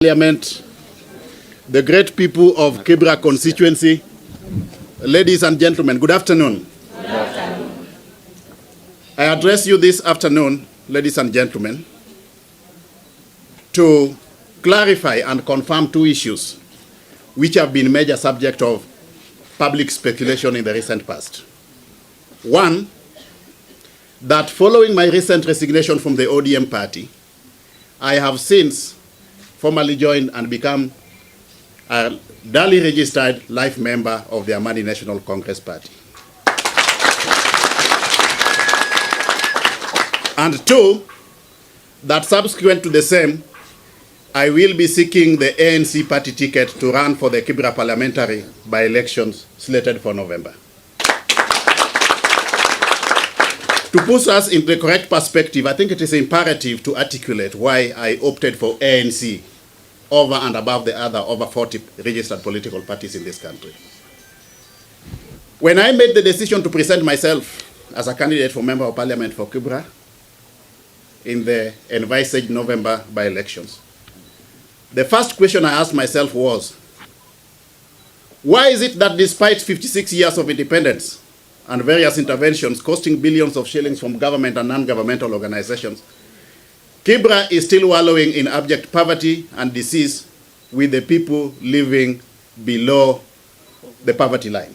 Parliament, the great people of Kibra constituency, ladies and gentlemen, good afternoon. Good afternoon. I address you this afternoon, ladies and gentlemen, to clarify and confirm two issues which have been major subject of public speculation in the recent past. One, that following my recent resignation from the ODM party, I have since formally joined and become a duly registered life member of the Amani National Congress Party. And two, that subsequent to the same, I will be seeking the ANC party ticket to run for the Kibra parliamentary by-elections slated for November. To put us in the correct perspective, I think it is imperative to articulate why I opted for ANC over and above the other over 40 registered political parties in this country. When I made the decision to present myself as a candidate for Member of Parliament for Kibra in the envisaged November by-elections, the first question I asked myself was, why is it that despite 56 years of independence and various interventions costing billions of shillings from government and non-governmental organizations, Kibra is still wallowing in abject poverty and disease, with the people living below the poverty line?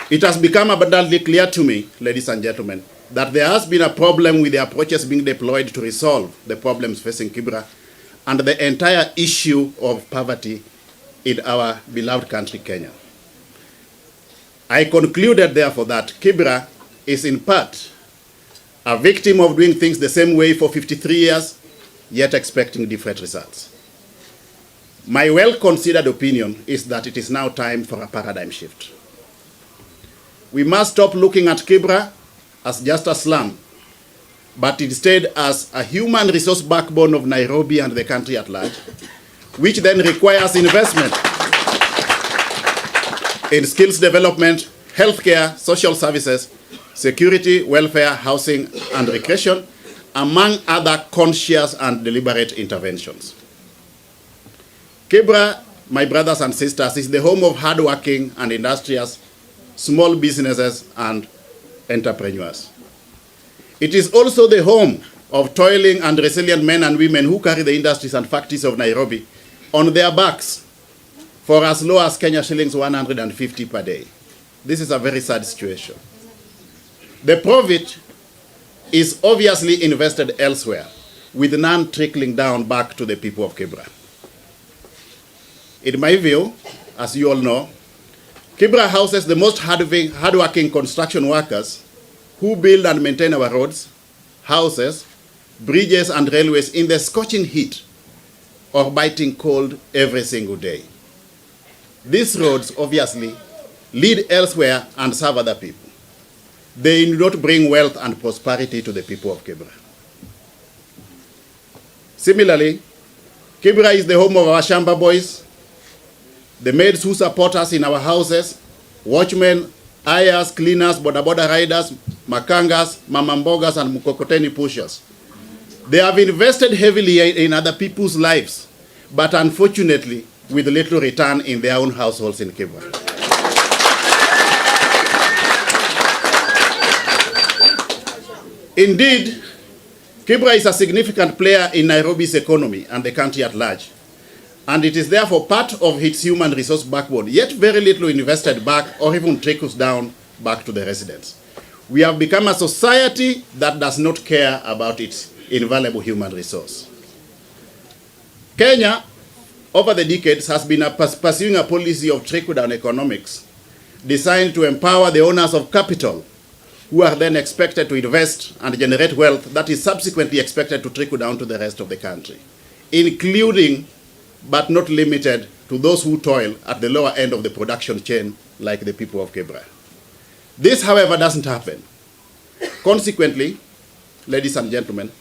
It has become abundantly clear to me, ladies and gentlemen, that there has been a problem with the approaches being deployed to resolve the problems facing Kibra and the entire issue of poverty in our beloved country, Kenya. I concluded, therefore, that Kibra is in part a victim of doing things the same way for 53 years, yet expecting different results. My well-considered opinion is that it is now time for a paradigm shift. We must stop looking at Kibra as just a slum, but instead as a human resource backbone of Nairobi and the country at large, which then requires investment in skills development, healthcare, social services, security, welfare, housing, and recreation, among other conscious and deliberate interventions. Kibra, my brothers and sisters, is the home of hardworking and industrious small businesses and entrepreneurs. It is also the home of toiling and resilient men and women who carry the industries and factories of Nairobi on their backs for as low as Kenya shillings 150 per day. This is a very sad situation. The profit is obviously invested elsewhere, with none trickling down back to the people of Kibra. In my view, as you all know, Kibra houses the most hardworking construction workers who build and maintain our roads, houses, bridges, and railways in the scorching heat or biting cold every single day. These roads obviously lead elsewhere and serve other people. They do not bring wealth and prosperity to the people of Kibra. Similarly, Kibra is the home of our Shamba boys, the maids who support us in our houses, watchmen, ayers, cleaners, boda riders, makangas, mamambogas, and mukokoteni pushers. They have invested heavily in other people's lives, but unfortunately, with little return in their own households in Kibra. Indeed, Kibra is a significant player in Nairobi's economy and the country at large, and it is therefore part of its human resource backbone, yet very little invested back or even trickles down back to the residents. We have become a society that does not care about its invaluable human resource. Kenya, over the decades, has been pursuing a policy of trickle-down economics designed to empower the owners of capital, who are then expected to invest and generate wealth that is subsequently expected to trickle down to the rest of the country, including but not limited to those who toil at the lower end of the production chain, like the people of Kibra. This, however, doesn't happen. Consequently, ladies and gentlemen,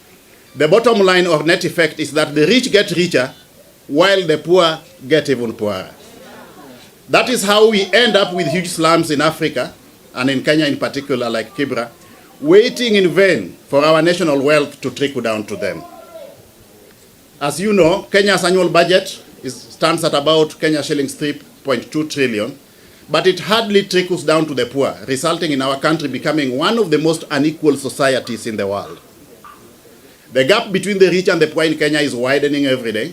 the bottom line or net effect is that the rich get richer while the poor get even poorer. That is how we end up with huge slums in Africa, and in Kenya in particular, like Kibra, waiting in vain for our national wealth to trickle down to them. As you know, Kenya's annual budget stands at about Kenya shillings 3.2 trillion, but it hardly trickles down to the poor, resulting in our country becoming one of the most unequal societies in the world. The gap between the rich and the poor in Kenya is widening every day,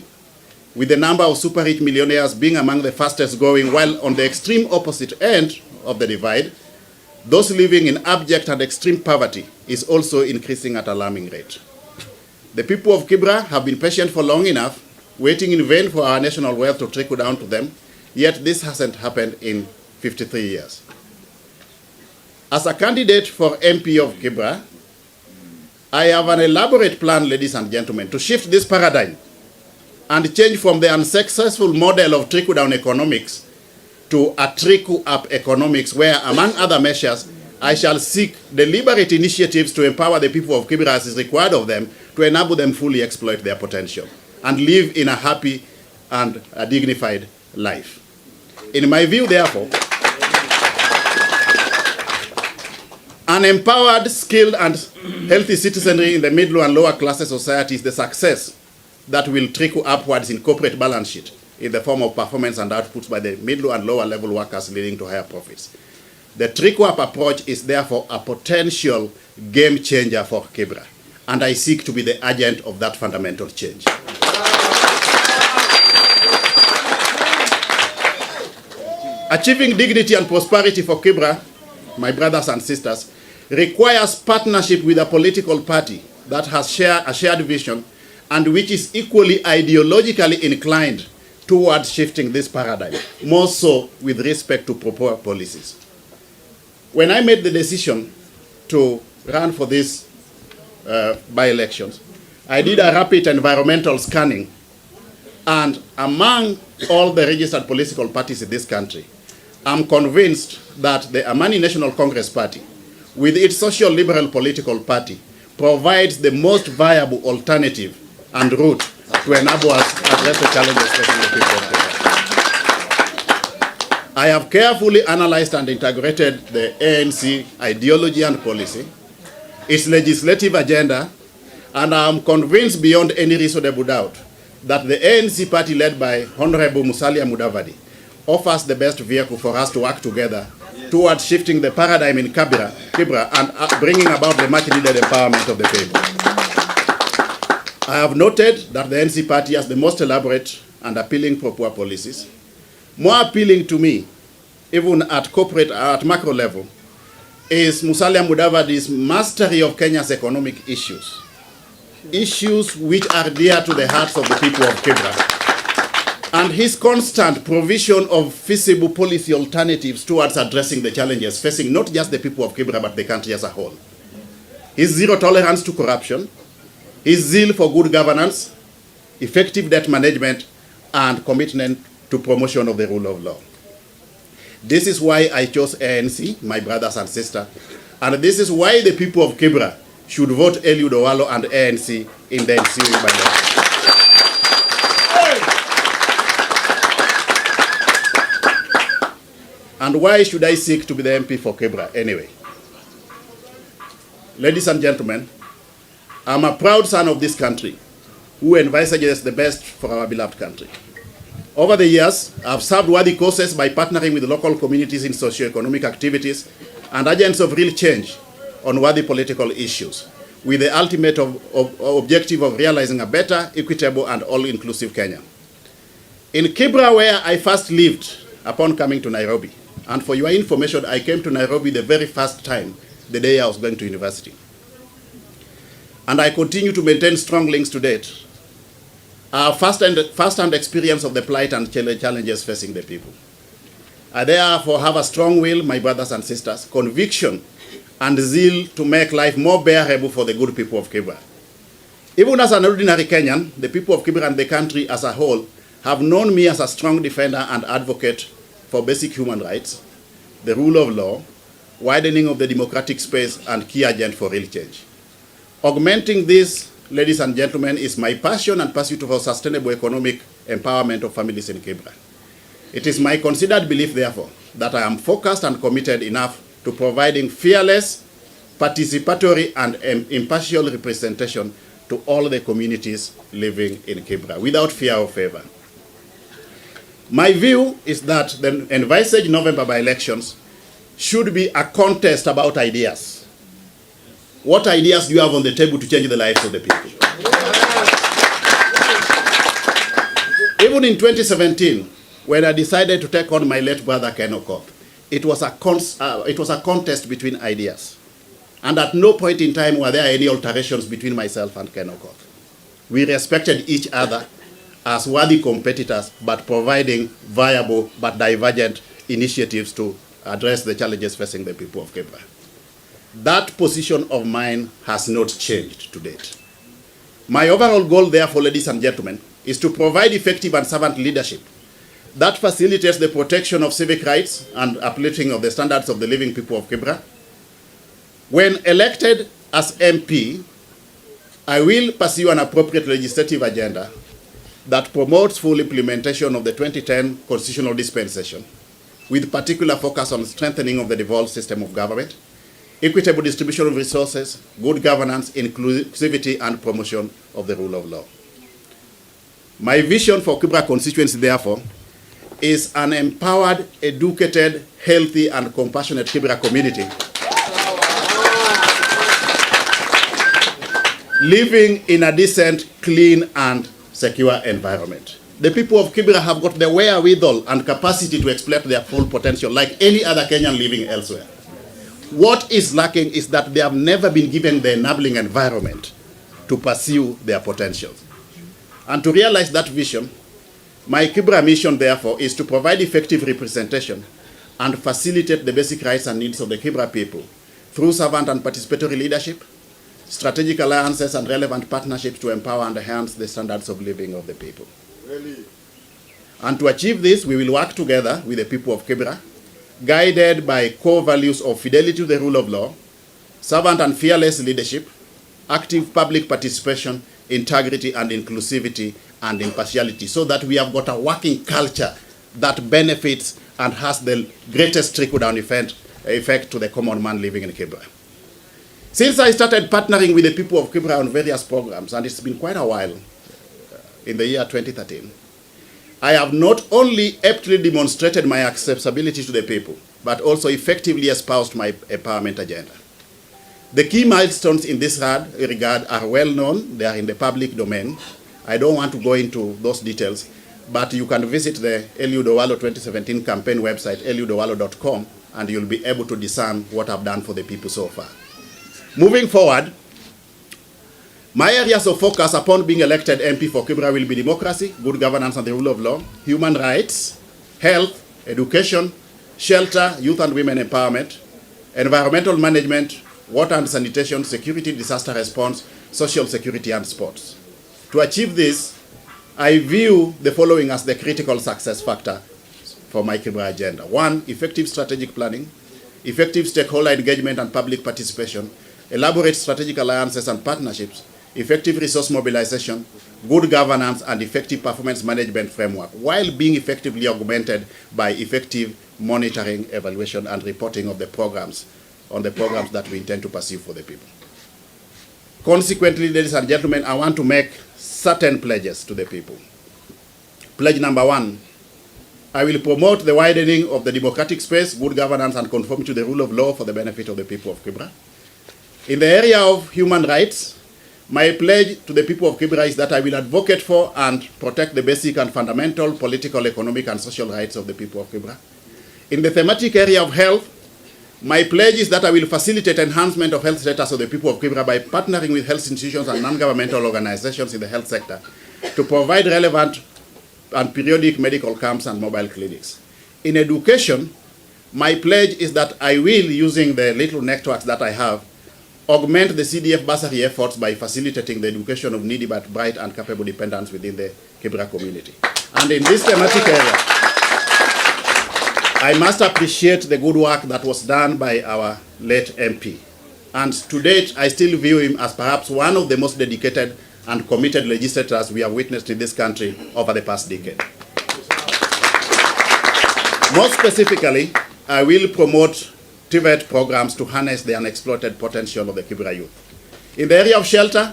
with the number of super rich millionaires being among the fastest growing, while on the extreme opposite end of the divide, those living in abject and extreme poverty is also increasing at an alarming rate. The people of Kibra have been patient for long enough, waiting in vain for our national wealth to trickle down to them, yet this hasn't happened in 53 years. As a candidate for MP of Kibra, I have an elaborate plan, ladies and gentlemen, to shift this paradigm and change from the unsuccessful model of trickle-down economics to a trickle-up economics where, among other measures, I shall seek deliberate initiatives to empower the people of Kibra as is required of them to enable them fully exploit their potential and live in a happy and a dignified life. In my view, therefore, an empowered, skilled, and healthy citizenry in the middle and lower classes society is the success that will trickle upwards in corporate balance sheet in the form of performance and outputs by the middle and lower level workers, leading to higher profits. The trickle-up approach is therefore a potential game changer for Kibra, and I seek to be the agent of that fundamental change. Achieving dignity and prosperity for Kibra, my brothers and sisters, requires partnership with a political party that has a shared vision and which is equally ideologically inclined towards shifting this paradigm, more so with respect to proper policies. When I made the decision to run for these by-elections, I did a rapid environmental scanning, and among all the registered political parties in this country, I'm convinced that the Amani National Congress Party, with its social liberal political party, provides the most viable alternative and route to enable us to address the challenges facing the people of Kenya. I have carefully analyzed and integrated the ANC ideology and policy, its legislative agenda, and I am convinced beyond any reasonable doubt that the ANC party led by Honorable Musalia Mudavadi offers the best vehicle for us to work together towards shifting the paradigm in Kibra and bringing about the much needed empowerment of the people. I have noted that the NC party has the most elaborate and appealing pro-poor policies. More appealing to me, even at macro level, is Musalia Mudavadi's mastery of Kenya's economic issues. Issues which are dear to the hearts of the people of Kibra, and his constant provision of feasible policy alternatives towards addressing the challenges facing not just the people of Kibra but the country as a whole. His zero tolerance to corruption, his zeal for good governance, effective debt management, and commitment to promotion of the rule of law. This is why I chose ANC, my brothers and sisters, and this is why the people of Kibra should vote Eliud Owalo and ANC in the ensuing by-election. And why should I seek to be the MP for Kibra anyway? Ladies and gentlemen, I'm a proud son of this country who envisages the best for our beloved country. Over the years, I've served worthy causes by partnering with local communities in socio-economic activities and agents of real change on worthy political issues, with the ultimate objective of realizing a better, equitable, and all-inclusive Kenya. In Kibra, where I first lived upon coming to Nairobi, and for your information, I came to Nairobi the very first time, the day I was going to university. And I continue to maintain strong links to date. Our first-hand experience of the plight and challenges facing the people. I therefore have a strong will, my brothers and sisters, conviction, and zeal to make life more bearable for the good people of Kibra. Even as an ordinary Kenyan, the people of Kibra and the country as a whole have known me as a strong defender and advocate for basic human rights, the rule of law, widening of the democratic space, and key agent for real change. Augmenting this, ladies and gentlemen, is my passion and pursuit for sustainable economic empowerment of families in Kibra. It is my considered belief, therefore, that I am focused and committed enough to providing fearless, participatory, and impartial representation to all the communities living in Kibra without fear or favor. My view is that the envisaged November by-elections should be a contest about ideas. What ideas do you have on the table to change the lives of the people? Even in 2017, when I decided to take on my late brother Ken Okoth, it was a contest between ideas. And at no point in time were there any alterations between myself and Ken Okoth. We respected each other as worthy competitors, but providing viable but divergent initiatives to address the challenges facing the people of Kibra. That position of mine has not changed to date. My overall goal, therefore, ladies and gentlemen, is to provide effective and servant leadership that facilitates the protection of civic rights and uplifting of the standards of the living people of Kibra. When elected as MP, I will pursue an appropriate legislative agenda that promotes full implementation of the 2010 constitutional dispensation, with particular focus on strengthening of the devolved system of government, equitable distribution of resources, good governance, inclusivity, and promotion of the rule of law. My vision for Kibra constituency, therefore, is an empowered, educated, healthy, and compassionate Kibra community living in a decent, clean, and secure environment. The people of Kibra have got the wherewithal and capacity to exploit their full potential like any other Kenyan living elsewhere. What is lacking is that they have never been given the enabling environment to pursue their potentials. And to realize that vision, my Kibra mission, therefore, is to provide effective representation and facilitate the basic rights and needs of the Kibra people through servant and participatory leadership, strategic alliances, and relevant partnerships to empower and enhance the standards of living of the people. Really? And to achieve this, we will work together with the people of Kibra, guided by core values of fidelity to the rule of law, servant and fearless leadership, active public participation, integrity and inclusivity, and impartiality, so that we have got a working culture that benefits and has the greatest trickle-down effect to the common man living in Kibra. Since I started partnering with the people of Kibra on various programs, and it's been quite a while, in the year 2013, I have not only aptly demonstrated my accessibility to the people, but also effectively espoused my empowerment agenda. The key milestones in this regard are well known. They are in the public domain. I don't want to go into those details, but you can visit the Eliud Owalo 2017 campaign website, eliudowalo.com, and you'll be able to discern what I've done for the people so far. Moving forward, my areas of focus upon being elected MP for Kibra will be democracy, good governance and the rule of law, human rights, health, education, shelter, youth and women empowerment, environmental management, water and sanitation, security, disaster response, social security, and sports. To achieve this, I view the following as the critical success factor for my Kibra agenda. 1, effective strategic planning, effective stakeholder engagement and public participation, elaborate strategic alliances and partnerships, effective resource mobilization, good governance, and effective performance management framework, while being effectively augmented by effective monitoring, evaluation, and reporting of the programs, that we intend to pursue for the people. Consequently, ladies and gentlemen, I want to make certain pledges to the people. Pledge number 1, I will promote the widening of the democratic space, good governance, and conformity to the rule of law for the benefit of the people of Kibra. In the area of human rights, my pledge to the people of Kibra is that I will advocate for and protect the basic and fundamental political, economic, and social rights of the people of Kibra. In the thematic area of health, my pledge is that I will facilitate enhancement of health status of the people of Kibra by partnering with health institutions and non-governmental organizations in the health sector to provide relevant and periodic medical camps and mobile clinics. In education, my pledge is that I will, using the little networks that I have, augment the CDF bursary efforts by facilitating the education of needy but bright and capable dependents within the Kibra community. And in this thematic area, I must appreciate the good work that was done by our late MP. And to date, I still view him as perhaps one of the most dedicated and committed legislators we have witnessed in this country over the past decade. More specifically, I will promote TVET programs to harness the unexploited potential of the Kibra youth. In the area of shelter,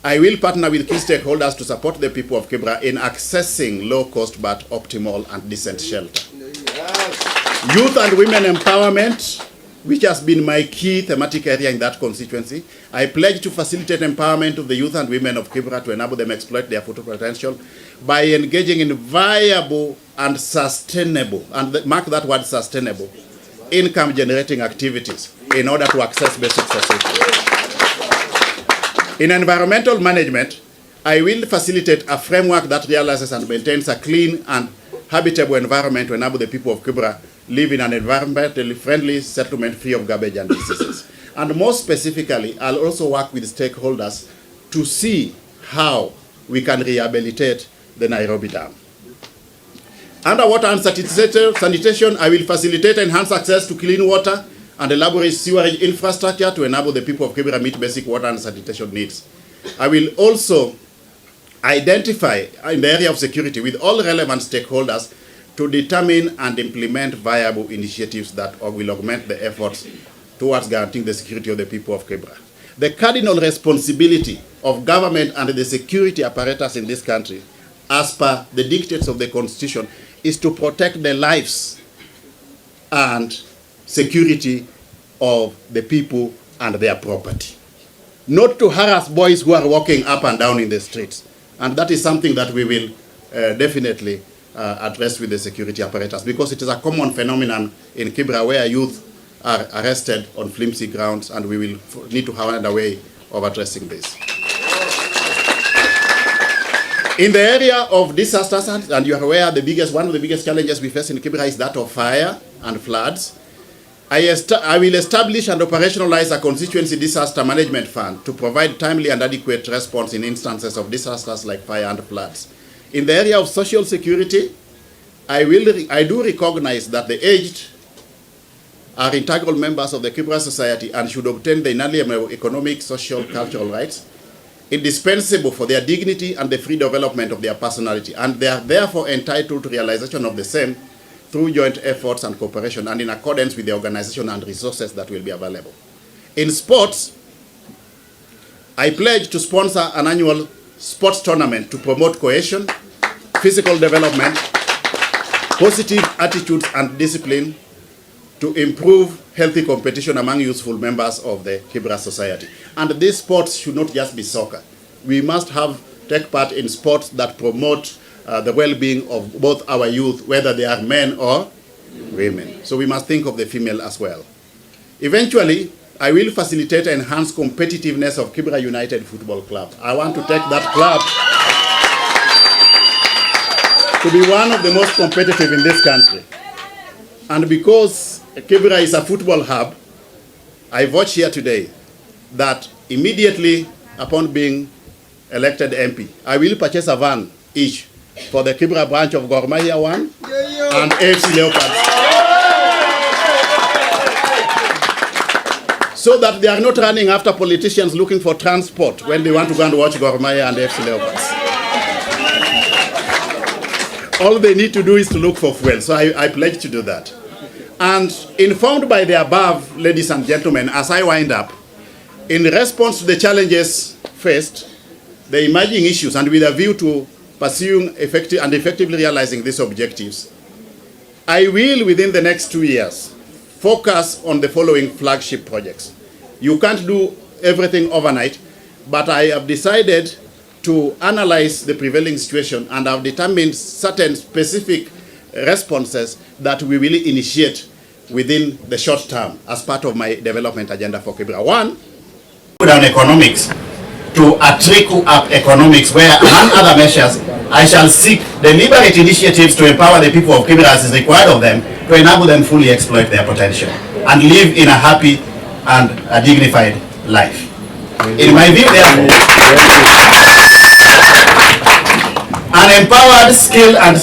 I will partner with key stakeholders to support the people of Kibra in accessing low-cost but optimal and decent shelter. Yes. Youth and women empowerment, which has been my key thematic area in that constituency. I pledge to facilitate empowerment of the youth and women of Kibra to enable them to exploit their full potential by engaging in viable and sustainable, and mark that word sustainable, income-generating activities in order to access basic facilities. In environmental management, I will facilitate a framework that realizes and maintains a clean and habitable environment to enable the people of Kibra live in an environmentally friendly settlement free of garbage and diseases. And more specifically, I'll also work with stakeholders to see how we can rehabilitate the Nairobi Dam. Under water and sanitation, I will facilitate enhanced access to clean water and elaborate sewerage infrastructure to enable the people of Kibra meet basic water and sanitation needs. I will also identify in the area of security with all relevant stakeholders to determine and implement viable initiatives that will augment the efforts towards guaranteeing the security of the people of Kibra. The cardinal responsibility of government and the security apparatus in this country, as per the dictates of the Constitution, is to protect the lives and security of the people and their property. Not to harass boys who are walking up and down in the streets. And that is something that we will definitely address with the security apparatus, because it is a common phenomenon in Kibra where youth are arrested on flimsy grounds, and we will need to find a way of addressing this. In the area of disasters, and you are aware one of the biggest challenges we face in Kibra is that of fire and floods. I will establish and operationalize a constituency disaster management fund to provide timely and adequate response in instances of disasters like fire and floods. In the area of social security, I do recognize that the aged are integral members of the Kibra society and should obtain the inalienable economic, social, cultural rights indispensable for their dignity and the free development of their personality, and they are therefore entitled to realization of the same through joint efforts and cooperation and in accordance with the organization and resources that will be available. In sports, I pledge to sponsor an annual sports tournament to promote cohesion, physical development, positive attitudes and discipline to improve healthy competition among youthful members of the Kibra society. And these sports should not just be soccer. We must take part in sports that promote the well-being of both our youth, whether they are men or women. So we must think of the female as well. Eventually, I will facilitate and enhance competitiveness of Kibra United Football Club. I want to take that club to be one of the most competitive in this country. And because Kibra is a football hub, I vouch here today that immediately upon being elected MP, I will purchase a van each for the Kibra branch of Gor Mahia 1 and AFC Leopards, so that they are not running after politicians looking for transport when they want to go and watch Gor Mahia and AFC Leopards. All they need to do is to look for fuel. So I pledge to do that. And informed by the above, ladies and gentlemen, as I wind up, in response to the challenges faced, the emerging issues, and with a view to pursuing effectively realizing these objectives, I will, within the next 2 years, focus on the following flagship projects. You can't do everything overnight, but I have decided to analyze the prevailing situation and have determined certain specific responses that we will initiate within the short term as part of my development agenda for Kibra. One, put down economics to a trickle-up economics where, among other measures, I shall seek deliberate initiatives to empower the people of Kibra as is required of them to enable them fully exploit their potential and live in a happy and a dignified life. In my view, therefore, an empowered, skilled, and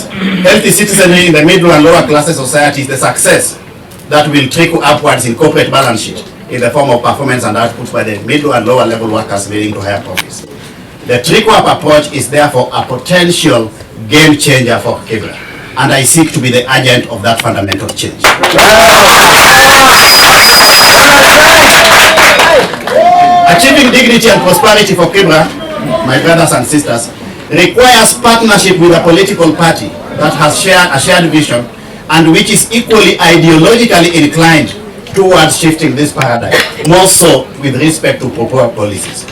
healthy citizenry in the middle and lower classes society is the success that will trickle upwards in corporate balance sheet in the form of performance and outputs by the middle and lower level workers leading to higher profits. The trickle-up approach is therefore a potential game changer for Kibra, and I seek to be the agent of that fundamental change. Achieving dignity and prosperity for Kibra my brothers and sisters, requires partnership with a political party that has a shared vision and which is equally ideologically inclined towards shifting this paradigm, more so with respect to proper policies.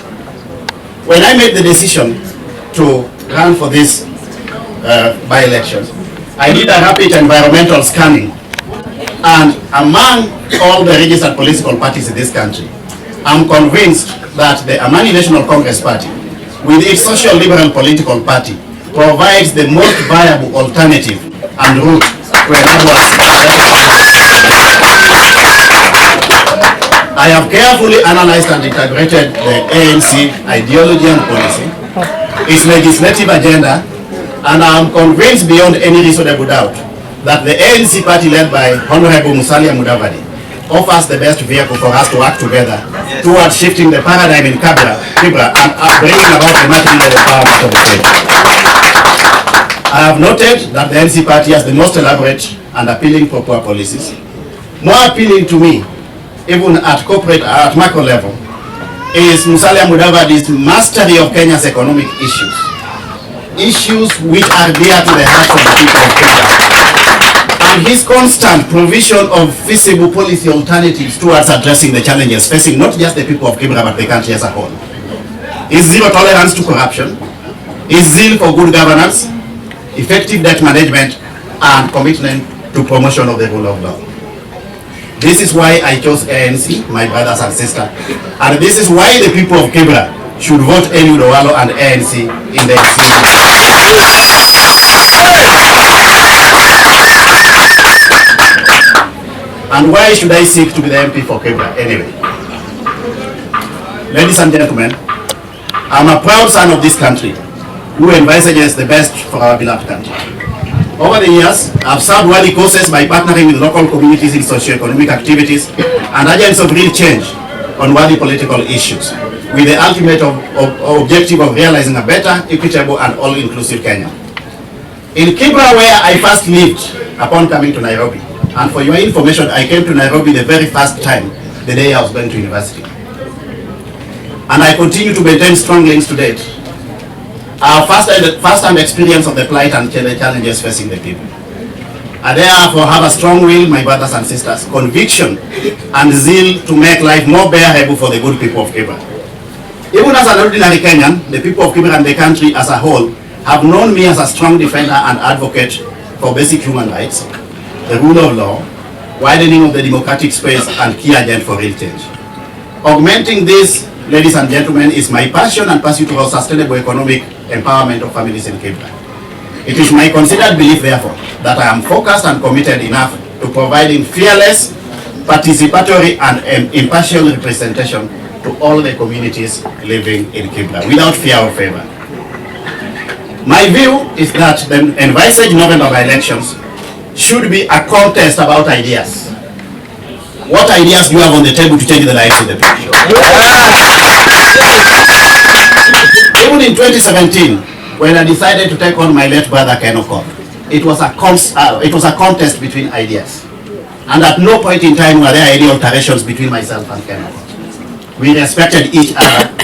When I made the decision to run for this by-elections, I did a rapid environmental scanning, and among all the registered political parties in this country, I'm convinced that the Amani National Congress Party, with its social liberal political party, provides the most viable alternative and route to enable us. I have carefully analyzed and integrated the ANC ideology and policy, its legislative agenda, and I am convinced beyond any reasonable doubt that the ANC party led by Honorable Musalia Mudavadi offers the best vehicle for us to work together towards shifting the paradigm in Kibra and bringing about the material empowerment of the state. I have noted that the ANC party has the most elaborate and appealing proper policies. More appealing to me, even at corporate, at macro level, is Musalia Mudavadi's mastery of Kenya's economic issues which are dear to the hearts of the people of Kenya, and his constant provision of feasible policy alternatives towards addressing the challenges facing not just the people of Kibra but the country as a whole. His zero tolerance to corruption, his zeal for good governance, effective debt management, and commitment to promotion of the rule of law. This is why I chose ANC, my brothers and sisters, and this is why the people of Kibra should vote Eliud Owalo and ANC in the And why should I seek to be the MP for Kibra anyway? Ladies and gentlemen, I'm a proud son of this country who envisages the best for our beloved country. Over the years, I've served worthy causes by partnering with local communities in socio-economic activities and agents of real change on worthy political issues, with the ultimate objective of realizing a better, equitable, and all-inclusive Kenya. In Kibra, where I first lived upon coming to Nairobi, and for your information, I came to Nairobi the very first time, the day I was going to university. And I continue to maintain strong links to date. Our first-hand experience of the plight and challenges facing the people. I therefore have a strong will, my brothers and sisters, conviction and zeal to make life more bearable for the good people of Kibra. Even as an ordinary Kenyan, the people of Kibra and the country as a whole have known me as a strong defender and advocate for basic human rights, the rule of law, widening of the democratic space, and key agent for real change. Augmenting this, ladies and gentlemen, is my passion and pursuit of sustainable economic empowerment of families in Kibra. It is my considered belief, therefore, that I am focused and committed enough to providing fearless, participatory, and impartial representation to all the communities living in Kibra, without fear or favor. My view is that the envisaged November elections should be a contest about ideas. What ideas do you have on the table to change the lives of the people? Even in 2017, when I decided to take on my late brother Ken Okon, it was a contest between ideas. And at no point in time were there any alterations between myself and Ken Okon. We respected each other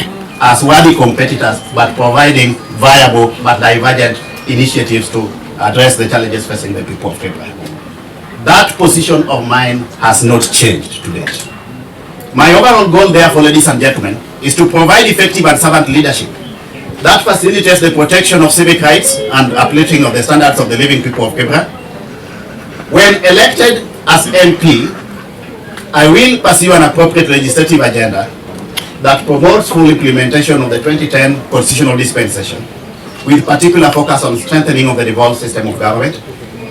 as worthy competitors, but providing viable but divergent initiatives to address the challenges facing the people of Kibra. That position of mine has not changed to date. My overall goal, therefore, ladies and gentlemen, is to provide effective and servant leadership that facilitates the protection of civic rights and uplifting of the standards of the living people of Kibra. When elected as MP, I will pursue an appropriate legislative agenda that promotes full implementation of the 2010 constitutional dispensation, with particular focus on strengthening of the devolved system of government,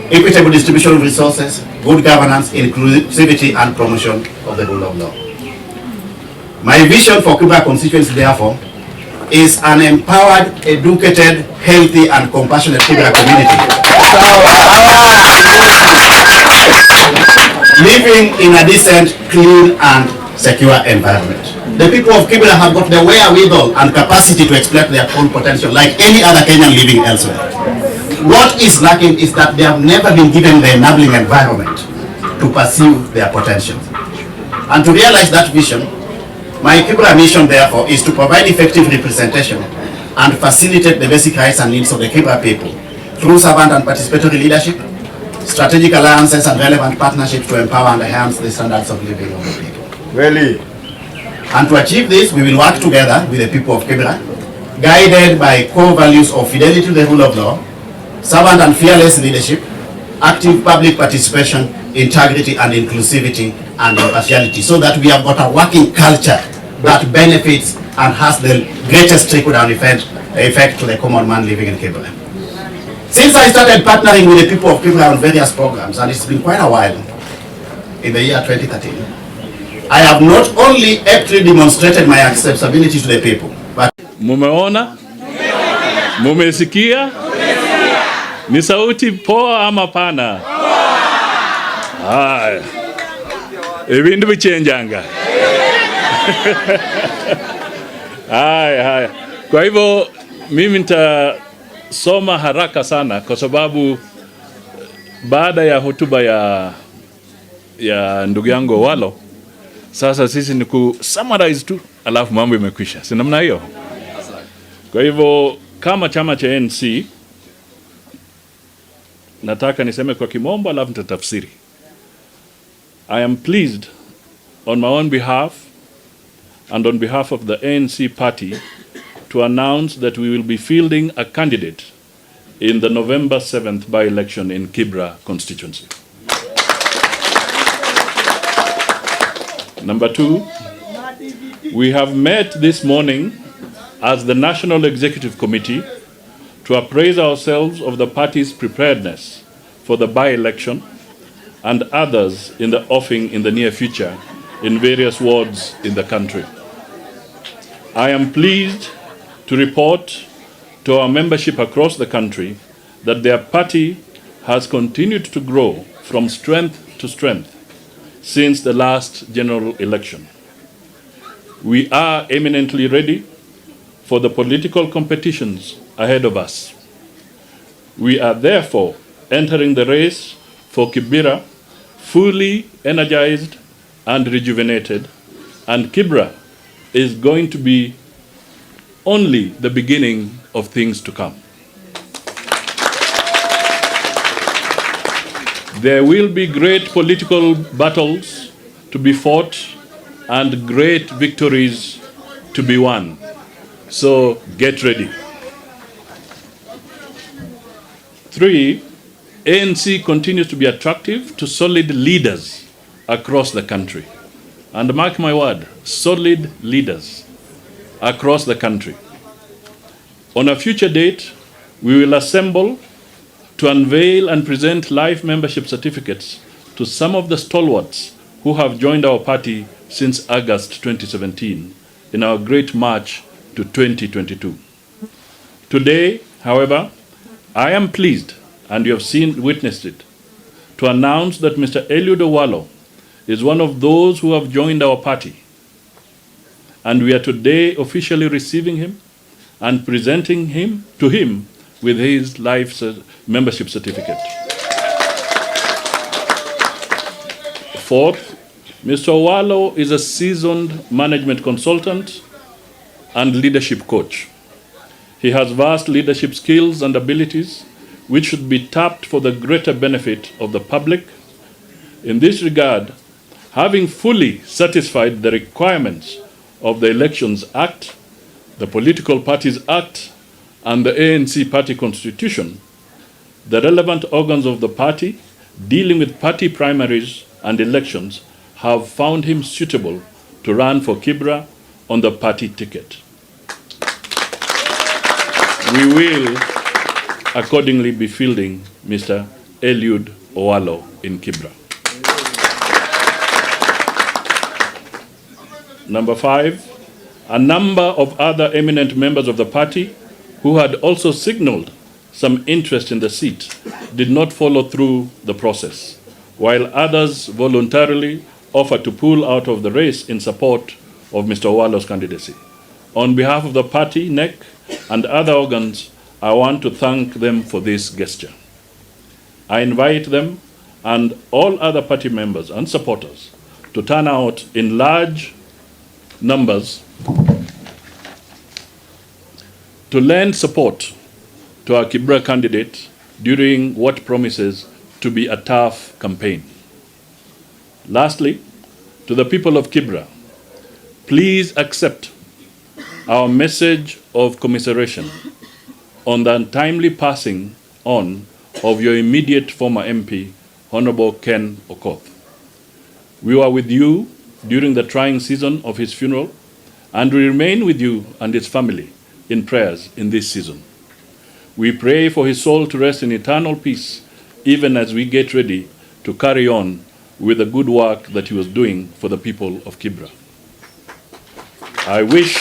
equitable distribution of resources, good governance, inclusivity, and promotion of the rule of law. My vision for Kibra constituency, therefore, is an empowered, educated, healthy, and compassionate Kibra community, living in a decent, clean, and secure environment. The people of Kibra have got the wherewithal and capacity to exploit their full potential like any other Kenyan living elsewhere. What is lacking is that they have never been given the enabling environment to pursue their potential. And to realize that vision, my Kibra mission, therefore, is to provide effective representation and facilitate the basic rights and needs of the Kibra people through servant and participatory leadership, strategic alliances and relevant partnerships to empower and enhance the standards of living of the people. Really? And to achieve this, we will work together with the people of Kibra, guided by core values of fidelity to the rule of law, servant and fearless leadership, active public participation, integrity and inclusivity and impartiality, so that we have got a working culture that benefits and has the greatest trickle-down effect to the common man living in Kibra. Since I started partnering with the people of Kibra on various programs, and it's been quite a while, in the year 2013, I have not only aptly demonstrated my acceptability to the people, but mumeona? Mumesikia? Ni sauti poa ama pana? Haya. Ibindu bichenjanga. Haya. Kwa hivyo mimi nitasoma haraka sana kwa sababu baada ya hotuba ya ndugu yangu Owalo, sasa sisi ni ku summarize tu alafu mambo imekwisha. Si namna hiyo? Kwa hivyo kama chama cha ANC nataka niseme kwa kimombo alafu nitatafsiri. I am pleased on my own behalf and on behalf of the ANC party to announce that we will be fielding a candidate in the November 7th by-election in Kibra constituency. Number two, we have met this morning as the National Executive Committee to appraise ourselves of the party's preparedness for the by-election and others in the offing in the near future in various wards in the country. I am pleased to report to our membership across the country that their party has continued to grow from strength to strength since the last general election. We are eminently ready for the political competitions ahead of us. We are therefore entering the race for Kibra fully energized and rejuvenated, and Kibra is going to be only the beginning of things to come. There will be great political battles to be fought and great victories to be won. So get ready. 3, ANC continues to be attractive to solid leaders across the country. And mark my word, solid leaders across the country. On a future date, we will assemble to unveil and present live membership certificates to some of the stalwarts who have joined our party since August 2017 in our great march to 2022. Today, however, I am pleased, and you have witnessed it, to announce that Mr. Eliud Owalo is one of those who have joined our party. And we are today officially receiving him and presenting him to him with his life membership certificate. 4th, Mr. Owalo is a seasoned management consultant and leadership coach. He has vast leadership skills and abilities which should be tapped for the greater benefit of the public. In this regard, having fully satisfied the requirements of the Elections Act, the Political Parties Act, and the ANC party constitution, the relevant organs of the party dealing with party primaries and elections have found him suitable to run for Kibra on the party ticket. We will accordingly be fielding Mr. Eliud Owalo in Kibra. Number 5, a number of other eminent members of the party who had also signaled some interest in the seat did not follow through the process, while others voluntarily offered to pull out of the race in support of Mr. Owalo's candidacy. On behalf of the party, NEC, and other organs, I want to thank them for this gesture. I invite them and all other party members and supporters to turn out in large numbers to lend support to our Kibra candidate during what promises to be a tough campaign. Lastly, to the people of Kibra, please accept our message of commiseration on the untimely passing on of your immediate former MP, Honorable Ken Okoth. We were with you during the trying season of his funeral, and we remain with you and his family in prayers in this season. We pray for his soul to rest in eternal peace, even as we get ready to carry on with the good work that he was doing for the people of Kibra. I wish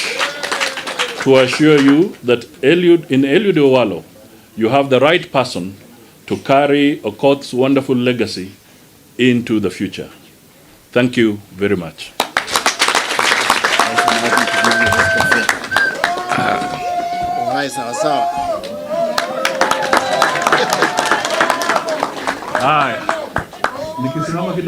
to assure you that in Eliud Owalo, you have the right person to carry Okoth's wonderful legacy into the future. Thank you very much. Nikisimama kidogo